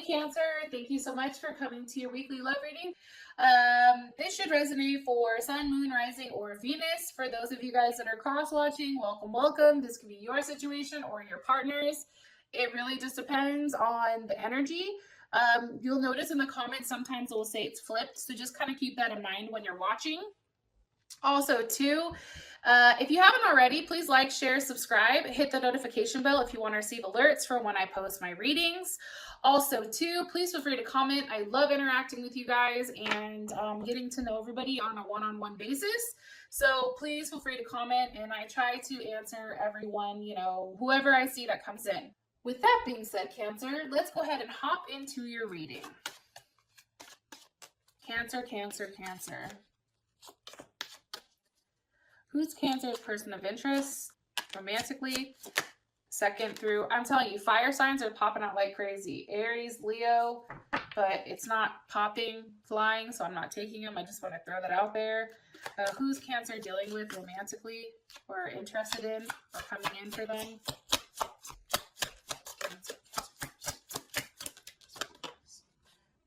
Cancer, thank you so much for coming to your weekly love reading. This should resonate for Sun, Moon, Rising, or Venus. For those of you guys that are cross-watching, welcome, welcome. This could be your situation or your partner's. It really just depends on the energy. You'll notice in the comments sometimes it will say it's flipped, so just kind of keep that in mind when you're watching. Also, too, if you haven't already, please like, share, subscribe, hit the notification bell if you want to receive alerts for when I post my readings. Also, too, please feel free to comment. I love interacting with you guys and getting to know everybody on a one-on-one basis. So please feel free to comment, and I try to answer everyone, you know, whoever I see that comes in. With that being said, Cancer, let's go ahead and hop into your reading. Cancer, Cancer, Cancer. Who's Cancer's person of interest romantically? Second through, I'm telling you, fire signs are popping out like crazy. Aries, Leo, but it's not popping, flying, so I'm not taking them. I just want to throw that out there. Who's Cancer dealing with romantically or interested in or coming in for them?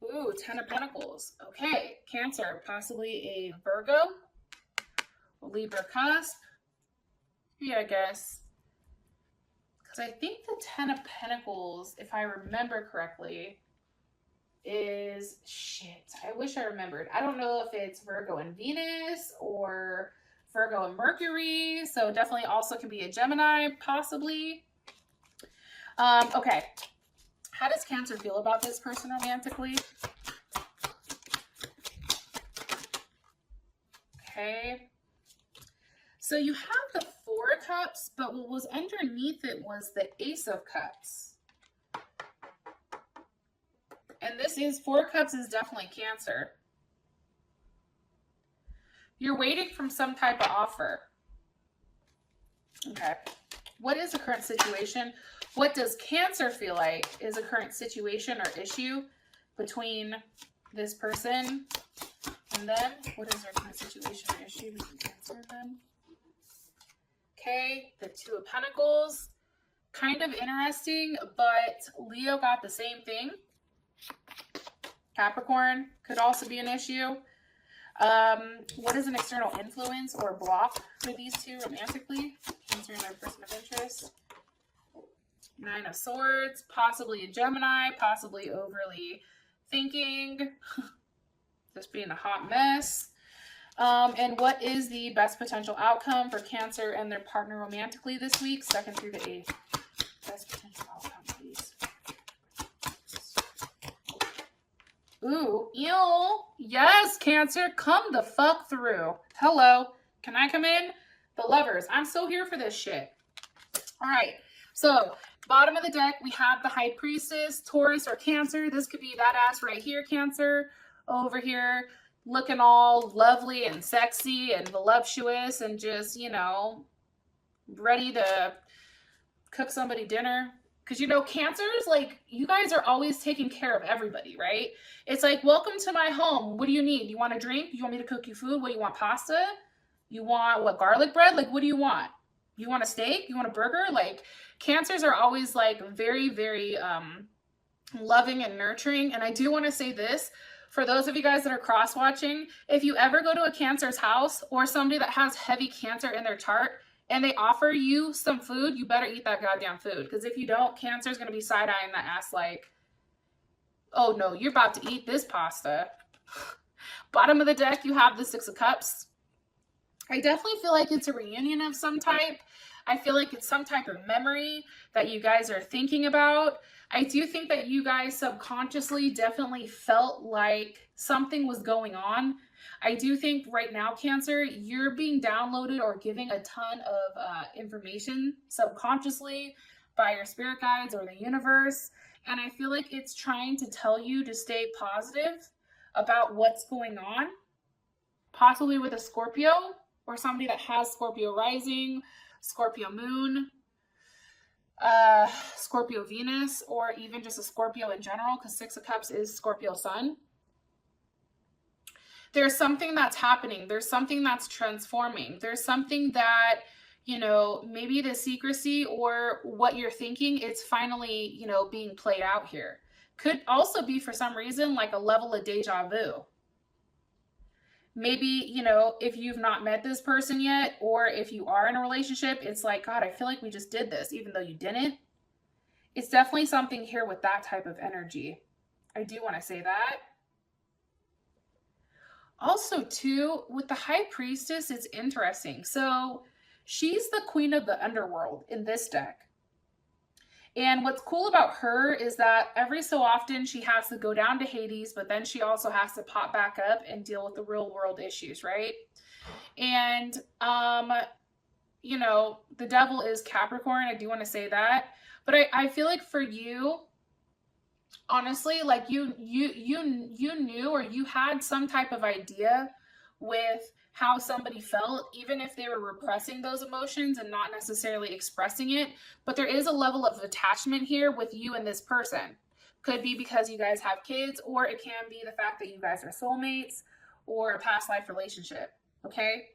Ooh, Ten of Pentacles. Okay, Cancer, possibly a Virgo, Libra cusp. Yeah, I guess. Because I think the Ten of Pentacles, if I remember correctly, is... Shit, I wish I remembered. I don't know if it's Virgo and Venus or Virgo and Mercury. So definitely also can be a Gemini, possibly. Okay. How does Cancer feel about this person romantically? Okay. So you have the Four of Cups, but what was underneath it was the Ace of Cups. And this is, Four of Cups is definitely Cancer. You're waiting from some type of offer. Okay. What is the current situation? What does Cancer feel like is a current situation or issue between this person and them? What is their current situation or issue between Cancer and them? Okay, the Two of Pentacles. Kind of interesting, but Leo got the same thing. Capricorn could also be an issue. What is an external influence or block for these two romantically? Cancer and their person of interest. Nine of Swords, possibly a Gemini, possibly overly thinking, just being a hot mess. And what is the best potential outcome for Cancer and their partner romantically this week? Second through the eighth. Best potential outcome, please. Ooh, ew. Yes, Cancer, come the fuck through. Hello. Can I come in? The Lovers. I'm so here for this shit. All right. So, bottom of the deck, we have the High Priestess, Taurus or Cancer. This could be that ass right here, Cancer. Over here, looking all lovely and sexy and voluptuous and just, you know, ready to cook somebody dinner. Because, you know, Cancers, like, you guys are always taking care of everybody, right? It's like, welcome to my home. What do you need? You want a drink? You want me to cook you food? What, you want pasta? You want, what, garlic bread? Like, what do you want? You want a steak? You want a burger? Like, Cancers are always, like, very, very loving and nurturing. And I do want to say this, for those of you guys that are cross-watching, if you ever go to a Cancer's house or somebody that has heavy Cancer in their chart and they offer you some food, you better eat that goddamn food. Because if you don't, Cancer's going to be side-eyeing that ass like, oh no, you're about to eat this pasta. Bottom of the deck, you have the Six of Cups. I definitely feel like it's a reunion of some type. I feel like it's some type of memory that you guys are thinking about. I do think that you guys subconsciously definitely felt like something was going on. I do think right now, Cancer, you're being downloaded or giving a ton of information subconsciously by your spirit guides or the universe. And I feel like it's trying to tell you to stay positive about what's going on, possibly with a Scorpio or somebody that has Scorpio rising, Scorpio moon, Scorpio Venus, or even just a Scorpio in general, because Six of Cups is Scorpio sun. There's something that's happening. There's something that's transforming. There's something that, you know, maybe the secrecy or what you're thinking, it's finally, you know, being played out here. Could also be, for some reason, like a level of deja vu. Maybe, you know, if you've not met this person yet, or if you are in a relationship, it's like, God, I feel like we just did this, even though you didn't. It's definitely something here with that type of energy. I do want to say that. Also, too, with the High Priestess, it's interesting. So she's the queen of the underworld in this deck. And what's cool about her is that every so often she has to go down to Hades, but then she also has to pop back up and deal with the real world issues, right? And, you know, the devil is Capricorn. I do want to say that. But I feel like for you, honestly, like you knew, or you had some type of idea with how somebody felt, even if they were repressing those emotions and not necessarily expressing it. But there is a level of attachment here with you and this person. Could be because you guys have kids, or it can be the fact that you guys are soulmates or a past life relationship. Okay?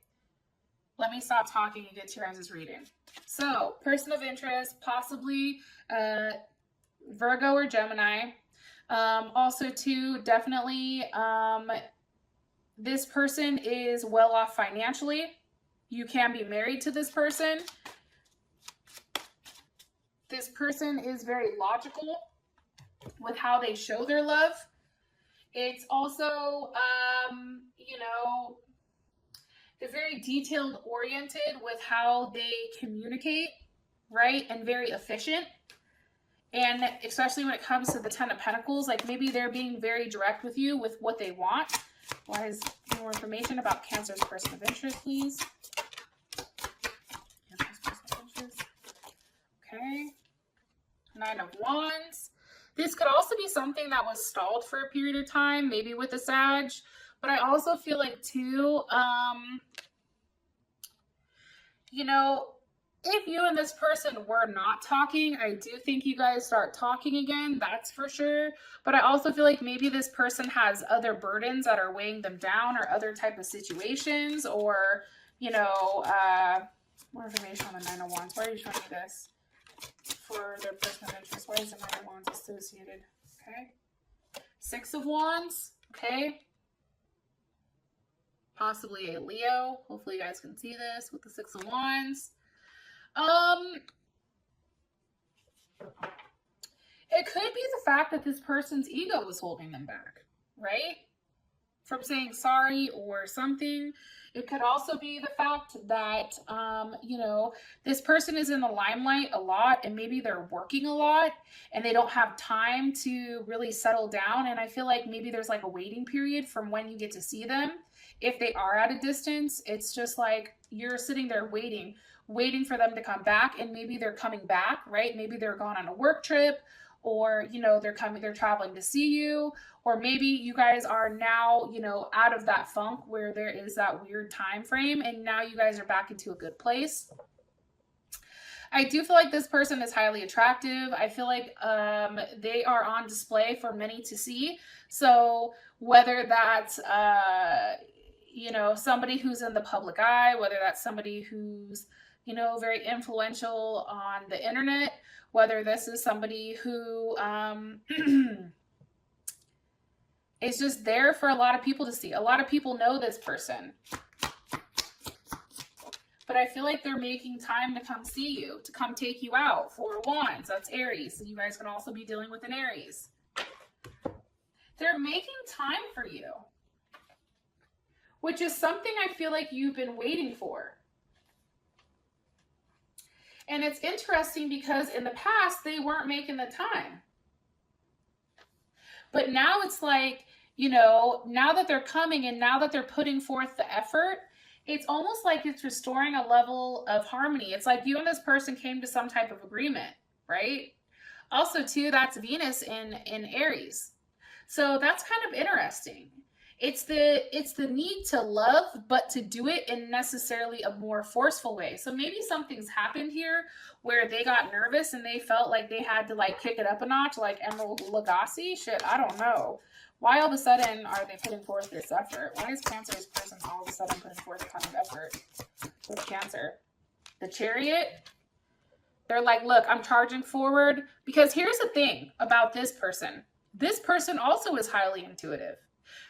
Let me stop talking and get to your guys' reading. So, person of interest, possibly Virgo or Gemini. Also, too, definitely, this person is well off financially. You can be married to this person. This person is very logical with how they show their love. It's also, you know, they're very detailed oriented with how they communicate, right? And very efficient. And especially when it comes to the Ten of Pentacles, like maybe they're being very direct with you with what they want. Why is more information about Cancer's person of interest, please? Cancer's person of interest. Okay. Nine of Wands. This could also be something that was stalled for a period of time, maybe with the Sag. But I also feel like, too, you know, if you and this person were not talking, I do think you guys start talking again. That's for sure. But I also feel like maybe this person has other burdens that are weighing them down, or other type of situations, or, you know, more information on the Nine of Wands. Why are you showing me this? For their person of interest. Why is the Nine of Wands associated? Okay. Six of Wands. Okay. Possibly a Leo. Hopefully you guys can see this with the Six of Wands. It could be the fact that this person's ego was holding them back, right? From saying sorry or something. It could also be the fact that, you know, this person is in the limelight a lot, and maybe they're working a lot and they don't have time to really settle down. And I feel like maybe there's like a waiting period from when you get to see them. If they are at a distance, it's just like you're sitting there waiting for them to come back, and maybe they're coming back, right? Maybe they're gone on a work trip, or, you know, they're traveling to see you, or maybe you guys are now, you know, out of that funk where there is that weird time frame, and now you guys are back into a good place. I do feel like this person is highly attractive. I feel like they are on display for many to see. So whether that's, you know, somebody who's in the public eye, whether that's somebody who's, you know, very influential on the internet, whether this is somebody who is just there for a lot of people to see. A lot of people know this person. But I feel like they're making time to come see you, to come take you out. Four of Wands, that's Aries. So you guys can also be dealing with an Aries. They're making time for you, which is something I feel like you've been waiting for. And it's interesting because in the past, they weren't making the time. But now it's like, you know, now that they're coming and now that they're putting forth the effort, it's almost like it's restoring a level of harmony. It's like you and this person came to some type of agreement, right? Also, too, that's Venus in Aries. So that's kind of interesting. It's the need to love, but to do it in necessarily a more forceful way. So maybe something's happened here where they got nervous and they felt like they had to like kick it up a notch, like Emerald Lagasse. Shit, I don't know. Why all of a sudden are they putting forth this effort? Why is Cancer's person all of a sudden putting forth a kind of effort with Cancer? The Chariot. They're like, look, I'm charging forward. Because here's the thing about this person. this person also is highly intuitive.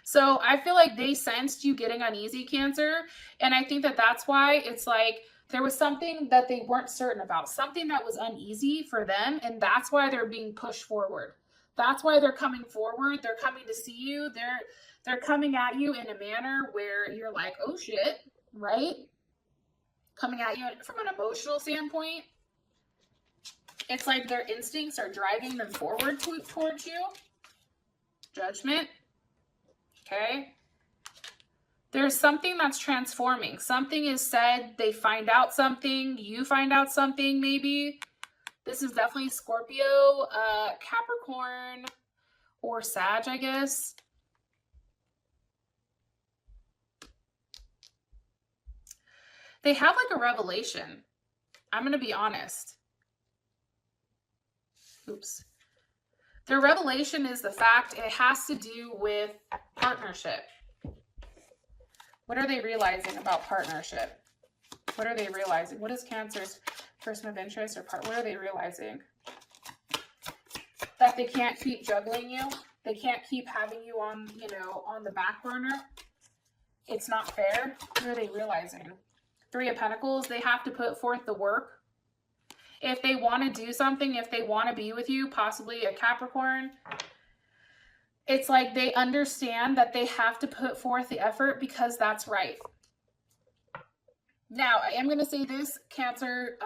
So I feel like they sensed you getting uneasy, Cancer. And I think that that's why it's like there was something that they weren't certain about, something that was uneasy for them. And that's why they're being pushed forward. That's why they're coming forward. They're coming to see you. They're coming at you in a manner where you're like, oh shit, right? Coming at you from an emotional standpoint. It's like their instincts are driving them forward towards you. Judgment. Okay. There's something that's transforming. Something is said. They find out something. You find out something, maybe. This is definitely Scorpio, Capricorn, or Sag, I guess. They have like a revelation. I'm going to be honest. Oops. Their revelation is the fact it has to do with partnership. What are they realizing about partnership? What are they realizing? What is Cancer's person of interest or part? What are they realizing? That they can't keep juggling you. They can't keep having you on, you know, on the back burner. It's not fair. What are they realizing? Three of Pentacles. They have to put forth the work. If they want to do something, if they want to be with you, possibly a Capricorn, it's like they understand that they have to put forth the effort because that's right. Now, I am going to say this, Cancer.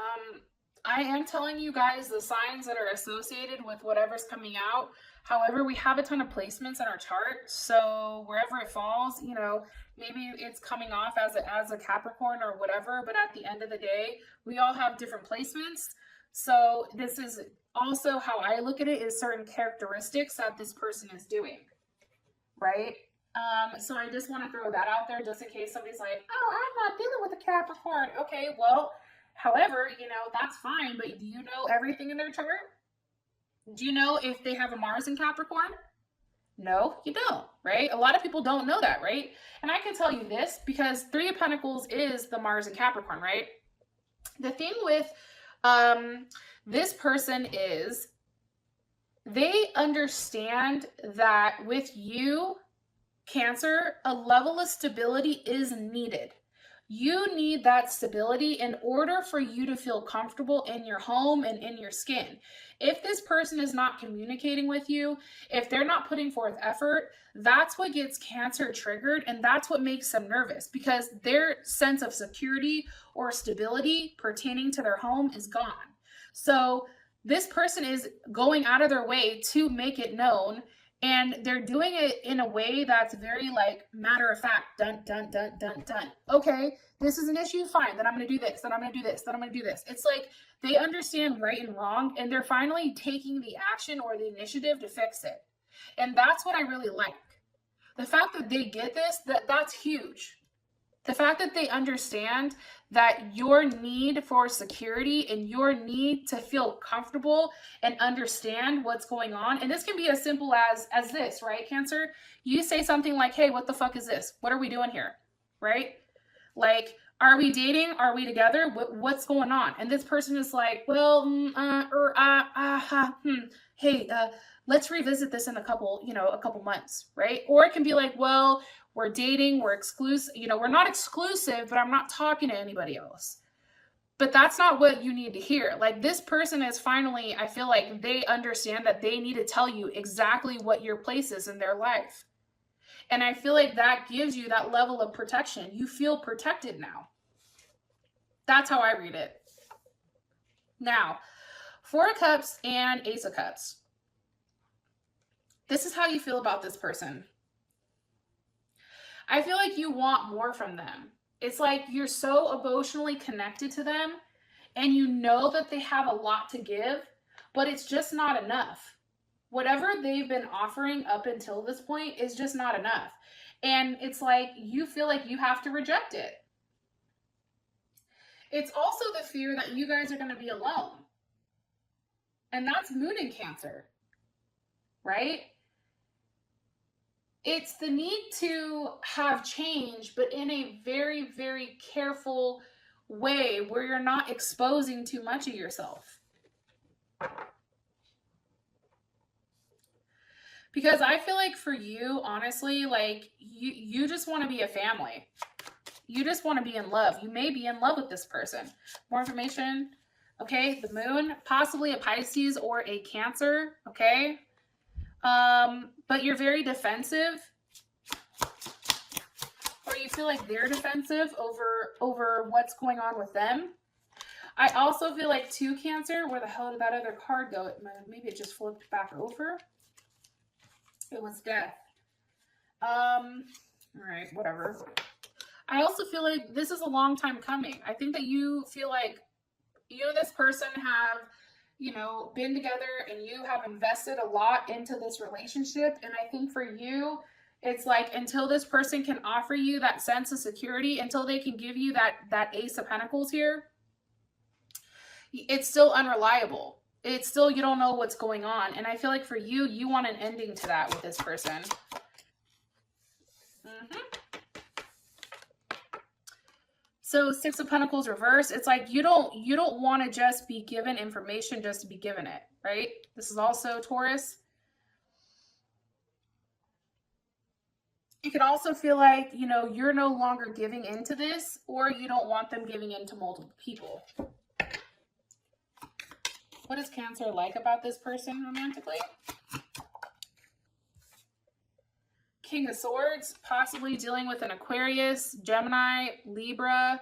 I am telling you guys the signs that are associated with whatever's coming out. However, we have a ton of placements in our chart. So wherever it falls, you know, maybe it's coming off as a Capricorn or whatever. But at the end of the day, we all have different placements. So this is also how I look at it, is certain characteristics that this person is doing, right? So I just want to throw that out there just in case somebody's like, oh, I'm not dealing with a Capricorn. Okay, well, however, you know, that's fine. But do you know everything in their chart? Do you know if they have a Mars in Capricorn? No, you don't, right? A lot of people don't know that, right? And I can tell you this because Three of Pentacles is the Mars in Capricorn, right? The thing with this person is they understand that with you, Cancer, a level of stability is needed. You need that stability in order for you to feel comfortable in your home and in your skin. If this person is not communicating with you, if they're not putting forth effort, that's what gets Cancer triggered, and that's what makes them nervous because their sense of security or stability pertaining to their home is gone. So this person is going out of their way to make it known, and they're doing it in a way that's very like matter of fact, dun, dun, dun, dun, dun. Okay, this is an issue, fine, then I'm going to do this, then I'm going to do this, then I'm going to do this. It's like they understand right and wrong, and they're finally taking the action or the initiative to fix it. And that's what I really like. The fact that they get this, that's huge. The fact that they understand that your need for security and your need to feel comfortable and understand what's going on. And this can be as simple as this, right, Cancer? You say something like, hey, what the fuck is this? What are we doing here? Right? Like, are we dating? Are we together? What's going on? And this person is like, well, hey, let's revisit this in a couple months, right? Or it can be like, well, we're dating, we're exclusive, we're not exclusive, but I'm not talking to anybody else. But that's not what you need to hear. Like, this person is finally, I feel like they understand that they need to tell you exactly what your place is in their life. And I feel like that gives you that level of protection. You feel protected now. That's how I read it. Now, Four of Cups and Ace of Cups. This is how you feel about this person. I feel like you want more from them. It's like you're so emotionally connected to them and you know that they have a lot to give, but it's just not enough. Whatever they've been offering up until this point is just not enough. And it's like you feel like you have to reject it. It's also the fear that you guys are going to be alone. And that's Moon in Cancer, right? It's the need to have change, but in a very, very careful way where you're not exposing too much of yourself. Because I feel like for you, honestly, like you just want to be a family. You just want to be in love. You may be in love with this person. More information. Okay, the moon, possibly a Pisces or a Cancer. Okay, but you're very defensive, or you feel like they're defensive over what's going on with them. I also feel like too, Cancer. Where the hell did that other card go? Maybe it just flipped back over. It was death. All right, whatever. I also feel like this is a long time coming. I think that you feel like you and this person have, you know, been together and you have invested a lot into this relationship. And I think for you, it's like until this person can offer you that sense of security, until they can give you that Ace of Pentacles here, it's still unreliable. It's still, you don't know what's going on. And I feel like for you, you want an ending to that with this person. So Six of Pentacles reverse, it's like you don't want to just be given information just to be given it, right? This is also Taurus. You could also feel like, you know, you're no longer giving into this, or you don't want them giving into multiple people. What is Cancer like about this person romantically? King of Swords, possibly dealing with an Aquarius, Gemini, Libra,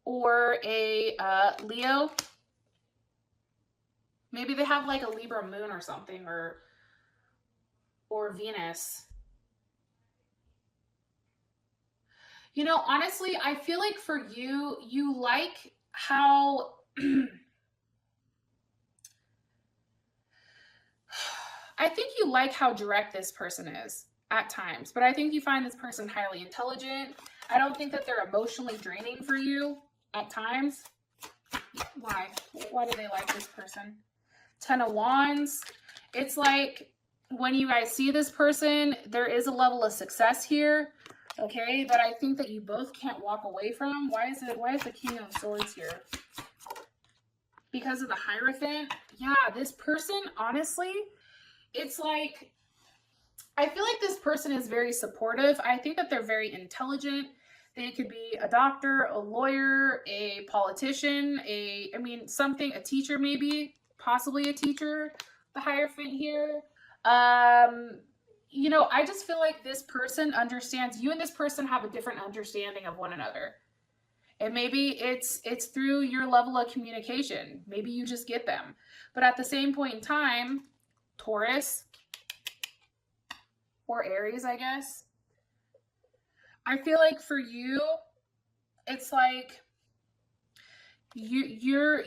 or a Leo. Maybe they have like a Libra moon or something, or Venus. You know, honestly, I feel like for you, you like how I think you like how direct this person is at times, but I think you find this person highly intelligent. I don't think that they're emotionally draining for you at times. Why? Why do they like this person? 10 of Wands. It's like when you guys see this person, there is a level of success here, okay, that I think that you both can't walk away from. Why is the King of Swords here? Because of the Hierophant. Yeah, this person, honestly, it's like, I feel like this person is very supportive. I think that they're very intelligent. They could be a doctor, a lawyer, a politician, a teacher maybe, possibly a teacher, the Hierophant here. You know, I just feel like this person understands, you and this person have a different understanding of one another. And maybe it's through your level of communication. Maybe you just get them. But at the same point in time, Taurus, or Aries, I guess. I feel like for you, it's like you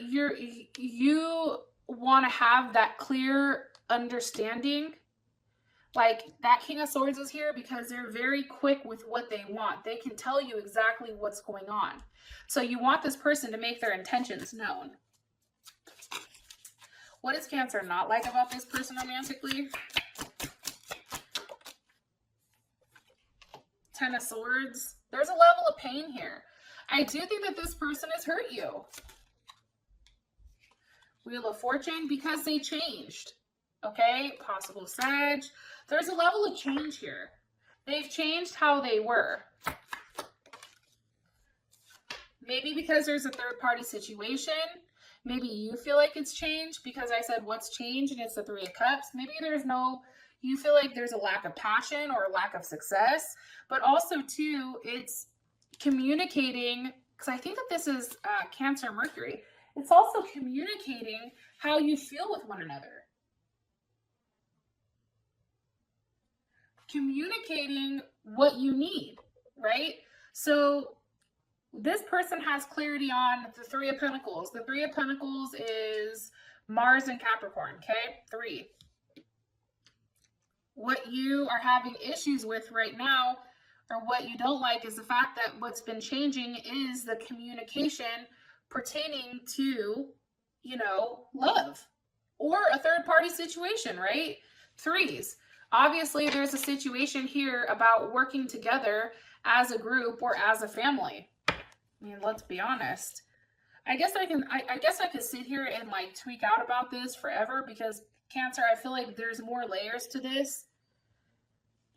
want to have that clear understanding. Like that King of Swords is here because they're very quick with what they want. They can tell you exactly what's going on. So you want this person to make their intentions known. What is Cancer not like about this person romantically? 10 of Swords. There's a level of pain here. I do think that this person has hurt you. Wheel of Fortune, because they changed. Okay, possible Sag. There's a level of change here. They've changed how they were. Maybe because there's a third-party situation. Maybe you feel like it's changed because I said what's changed and it's the Three of Cups. Maybe you feel like there's a lack of passion or a lack of success. But also, too, it's communicating, because I think that this is Cancer Mercury. It's also communicating how you feel with one another. Communicating what you need, right? So this person has clarity on the Three of Pentacles. The Three of Pentacles is Mars and Capricorn, okay? 3. What you are having issues with right now, or what you don't like, is the fact that what's been changing is the communication pertaining to, you know, love or a third-party situation, right? 3s. Obviously, there's a situation here about working together as a group or as a family. I mean, let's be honest. I guess I could sit here and like tweak out about this forever because Cancer, I feel like there's more layers to this.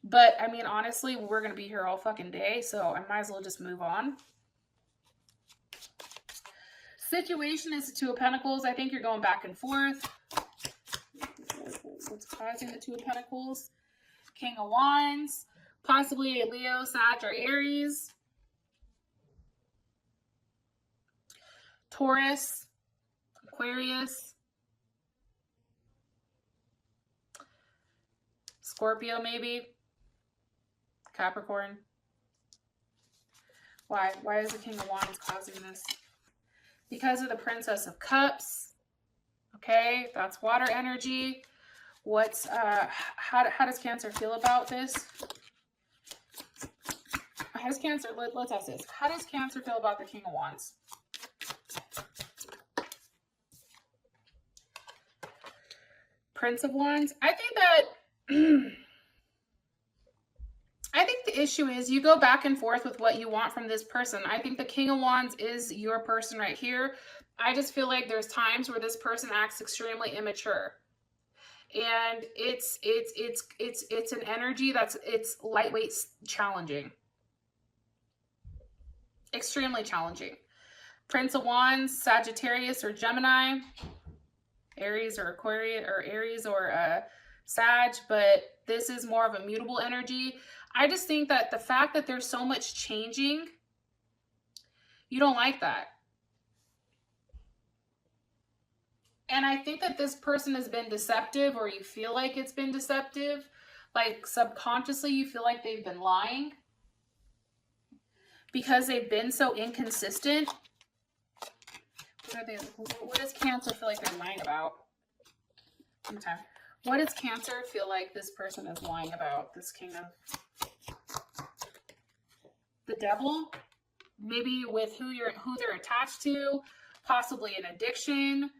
But, I mean, honestly, we're going to be here all fucking day, so I might as well just move on. Situation is the Two of Pentacles. I think you're going back and forth. What's causing the Two of Pentacles? King of Wands. Possibly a Leo, Sag, or Aries. Taurus. Aquarius. Scorpio, maybe. Capricorn. Why? Why is the King of Wands causing this? Because of the Princess of Cups. Okay, that's water energy. What's how does Cancer feel about this? How does Cancer, let's ask this. How does Cancer feel about the King of Wands? Prince of Wands. I think that I think the issue is you go back and forth with what you want from this person. I think the King of Wands is your person right here. I just feel like there's times where this person acts extremely immature. And it's an energy it's lightweight, challenging. Extremely challenging. Prince of Wands, Sagittarius or Gemini, Aries or Aquarius, or Aries or Sag, but this is more of a mutable energy. I just think that the fact that there's so much changing, you don't like that. And I think that this person has been deceptive, or you feel like it's been deceptive. Like subconsciously you feel like they've been lying because they've been so inconsistent. What does Cancer feel like they're lying about? Sometime. What does Cancer feel like this person is lying about? This King of the Devil? Maybe with who they're attached to, possibly an addiction,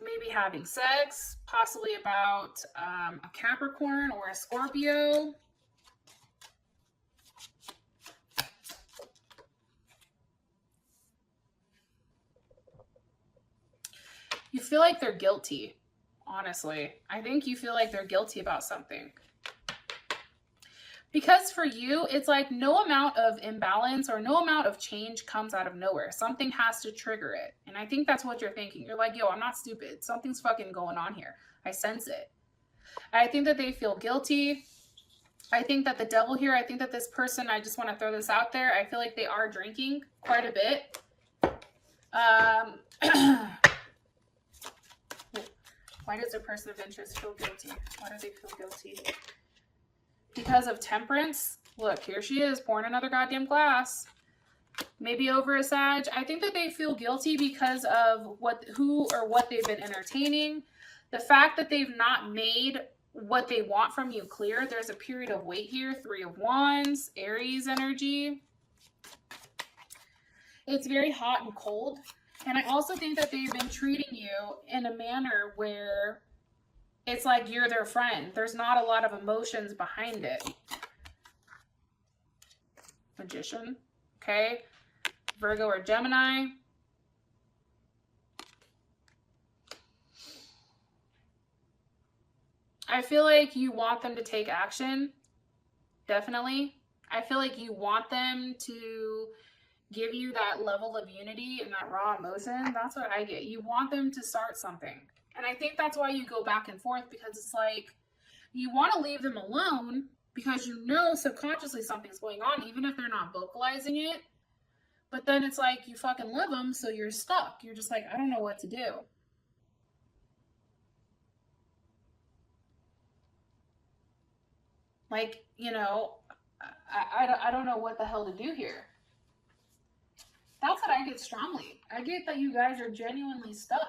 maybe having sex, possibly about a Capricorn or a Scorpio. You feel like they're guilty, honestly. I think you feel like they're guilty about something. Because for you, it's like no amount of imbalance or no amount of change comes out of nowhere. Something has to trigger it. And I think that's what you're thinking. You're like, yo, I'm not stupid. Something's fucking going on here. I sense it. I think that they feel guilty. I think that the Devil here, I think that this person, I just want to throw this out there, I feel like they are drinking quite a bit. Why does a person of interest feel guilty? Why do they feel guilty? Because of Temperance. Look, here she is pouring another goddamn glass. Maybe over a Sag. I think that they feel guilty because of who or what they've been entertaining. The fact that they've not made what they want from you clear. There's a period of wait here. Three of Wands, Aries energy. It's very hot and cold. And I also think that they've been treating you in a manner where it's like you're their friend. There's not a lot of emotions behind it. Magician. Okay. Virgo or Gemini. I feel like you want them to take action. Definitely. I feel like you want them to give you that level of unity and that raw emotion. That's what I get. You want them to start something. And I think that's why you go back and forth, because it's like you want to leave them alone because you know subconsciously something's going on, even if they're not vocalizing it. But then it's like you fucking love them, so you're stuck. You're just like, I don't know what to do. Like, you know, I don't know what the hell to do here. That's what I get strongly. I get that you guys are genuinely stuck.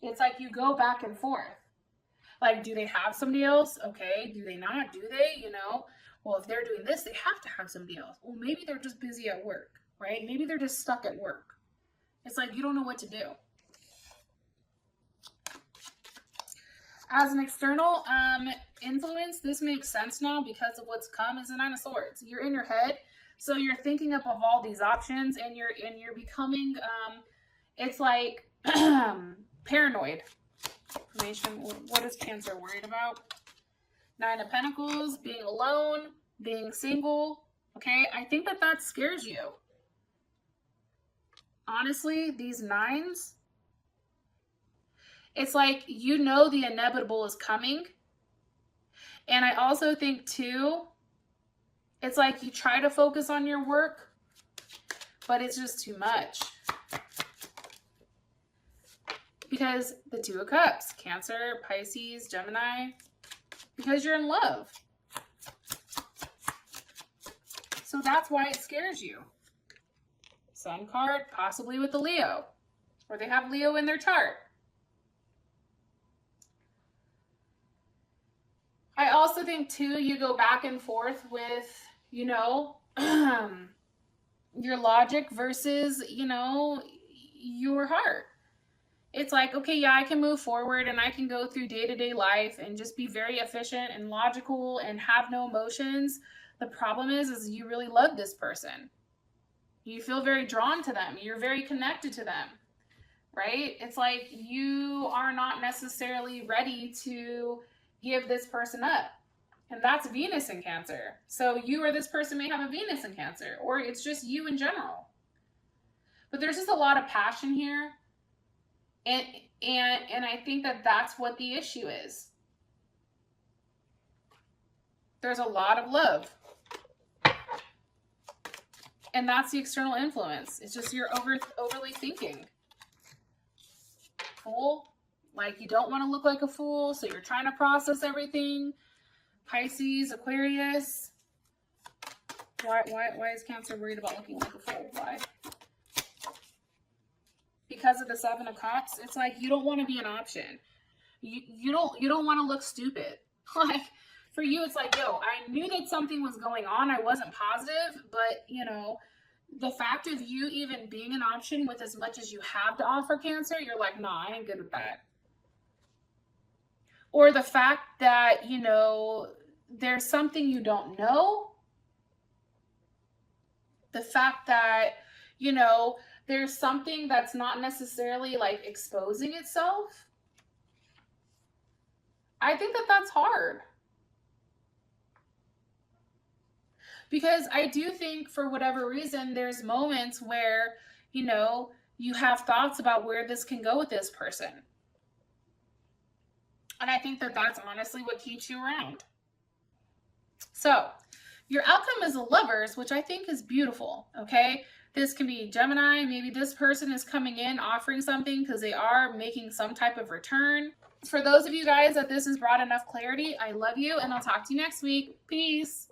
It's like you go back and forth. Like, do they have somebody else? Okay. Do they not? Do they? You know? Well, if they're doing this, they have to have somebody else. Well, maybe they're just busy at work, right? Maybe they're just stuck at work. It's like you don't know what to do. As an external influence, this makes sense now because of what's come is the Nine of Swords. You're in your head. So you're thinking up of all these options, and you're becoming, it's like paranoid. Information. What is Cancer worried about? Nine of Pentacles, being alone, being single. Okay, I think that that scares you. Honestly, these nines, it's like you know the inevitable is coming. And I also think too, it's like you try to focus on your work, but it's just too much. Because the Two of Cups, Cancer, Pisces, Gemini, because you're in love. So that's why it scares you. Sun card, possibly with the Leo, or they have Leo in their chart. I also think too, you go back and forth with, you know, your logic versus, you know, your heart. It's like, okay, yeah, I can move forward and I can go through day-to-day life and just be very efficient and logical and have no emotions. The problem is you really love this person. You feel very drawn to them. You're very connected to them, right? It's like you are not necessarily ready to give this person up. And that's Venus in Cancer. So you or this person may have a Venus in Cancer, or it's just you in general. But there's just a lot of passion here. And I think that that's what the issue is. There's a lot of love. And that's the external influence. It's just you're overly thinking. Fool. Like you don't want to look like a fool, so you're trying to process everything. Pisces, Aquarius. Why is Cancer worried about looking like a fool? Why? Because of the Seven of Cups. It's like you don't want to be an option. You don't want to look stupid. Like for you, it's like, yo, I knew that something was going on. I wasn't positive, but you know, the fact of you even being an option with as much as you have to offer, Cancer, you're like, nah, I ain't good with that. Or the fact that, you know, there's something you don't know. The fact that, you know, there's something that's not necessarily like exposing itself. I think that that's hard. Because I do think for whatever reason, there's moments where, you know, you have thoughts about where this can go with this person. And I think that that's honestly what keeps you around. So your outcome is a Lovers, which I think is beautiful. Okay. This can be Gemini. Maybe this person is coming in offering something because they are making some type of return. For those of you guys that this has brought enough clarity, I love you and I'll talk to you next week. Peace.